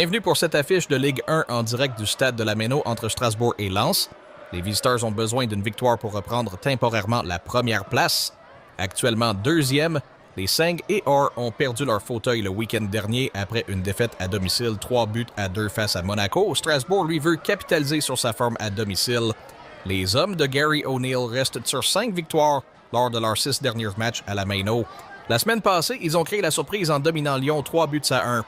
Bienvenue pour cette affiche de Ligue 1 en direct du stade de la Méno entre Strasbourg et Lens. Les visiteurs ont besoin d'une victoire pour reprendre temporairement la première place. Actuellement deuxième, les Seng et Or ont perdu leur fauteuil le week-end dernier après une défaite à domicile 3-2 face à Monaco. Strasbourg, lui, veut capitaliser sur sa forme à domicile. Les hommes de Gary O'Neill restent sur 5 victoires lors de leurs 6 derniers matchs à la Méno. La semaine passée, ils ont créé la surprise en dominant Lyon 3-1.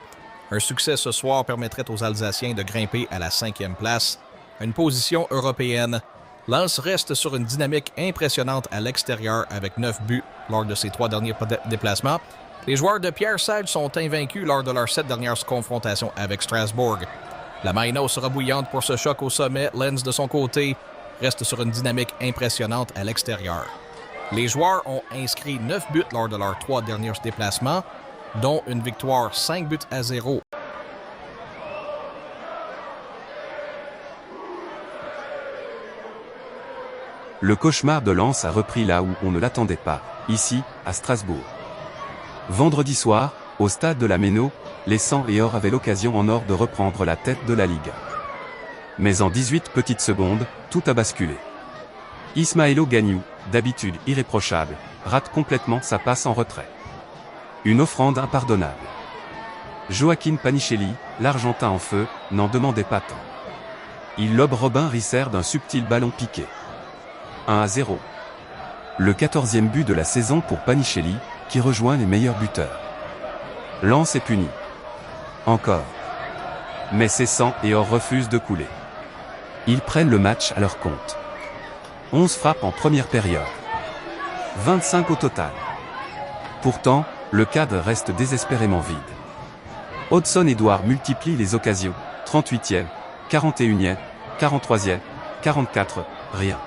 Un succès ce soir permettrait aux Alsaciens de grimper à la 5e place, une position européenne. Lens reste sur une dynamique impressionnante à l'extérieur avec 9 buts lors de ses 3 derniers déplacements. Les joueurs de Pierre Sage sont invaincus lors de leurs 7 dernières confrontations avec Strasbourg. La Maino sera bouillante pour ce choc au sommet. Lens, de son côté, reste sur une dynamique impressionnante à l'extérieur. Les joueurs ont inscrit 9 buts lors de leurs 3 derniers déplacements, dont une victoire 5-0. Le cauchemar de Lens a repris là où on ne l'attendait pas, ici, à Strasbourg. Vendredi soir, au stade de la Méno, les Sang et Or avaient l'occasion en or de reprendre la tête de la Ligue. Mais en 18 petites secondes, tout a basculé. Ismaëlo Gagnou, d'habitude irréprochable, rate complètement sa passe en retrait. Une offrande impardonnable. Joaquin Panichelli, l'Argentin en feu, n'en demandait pas tant. Il lobe Robin Risser d'un subtil ballon piqué. 1-0. Le 14e but de la saison pour Panichelli, qui rejoint les meilleurs buteurs. Lens est puni. Encore. Mais ses Sang et Or refusent de couler. Ils prennent le match à leur compte. 11 frappes en première période. 25 au total. Pourtant, le cadre reste désespérément vide. Hodgson Edouard multiplie les occasions, 38e, 41e, 43e, 44, rien.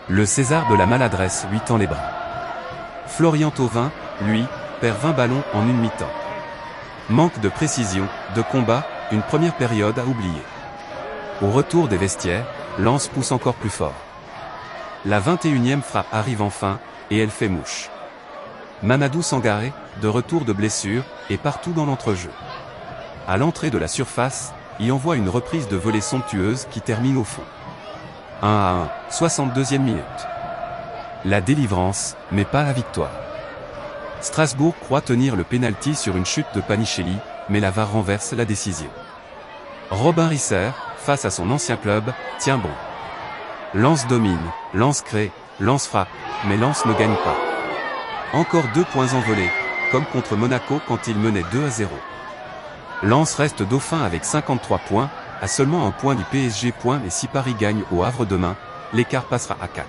Le César de la maladresse lui tend les bras. Florian Thauvin, lui, perd 20 ballons en une mi-temps. Manque de précision, de combat, une première période à oublier. Au retour des vestiaires, Lens pousse encore plus fort. La 21e frappe arrive enfin, et elle fait mouche. Mamadou Sangaré, de retour de blessure, est partout dans l'entrejeu. À l'entrée de la surface, il envoie une reprise de volée somptueuse qui termine au fond. 1-1, 62e minute. La délivrance, mais pas la victoire. Strasbourg croit tenir le pénalty sur une chute de Panichelli, mais la VAR renverse la décision. Robin Risser, face à son ancien club, tient bon. Lens domine, Lens crée, Lens frappe, mais Lens ne gagne pas. Encore 2 points envolés, comme contre Monaco quand il menait 2-0. Lens reste dauphin avec 53 points, à seulement un point du PSG. Et si Paris gagne au Havre demain, l'écart passera à 4.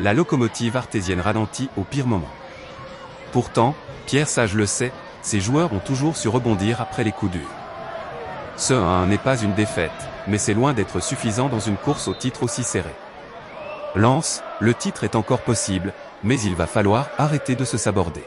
La locomotive artésienne ralentit au pire moment. Pourtant, Pierre Sage le sait, ses joueurs ont toujours su rebondir après les coups durs. Ce 1-1 n'est pas une défaite, mais c'est loin d'être suffisant dans une course au titre aussi serrée. Lens, le titre est encore possible, mais il va falloir arrêter de se saborder.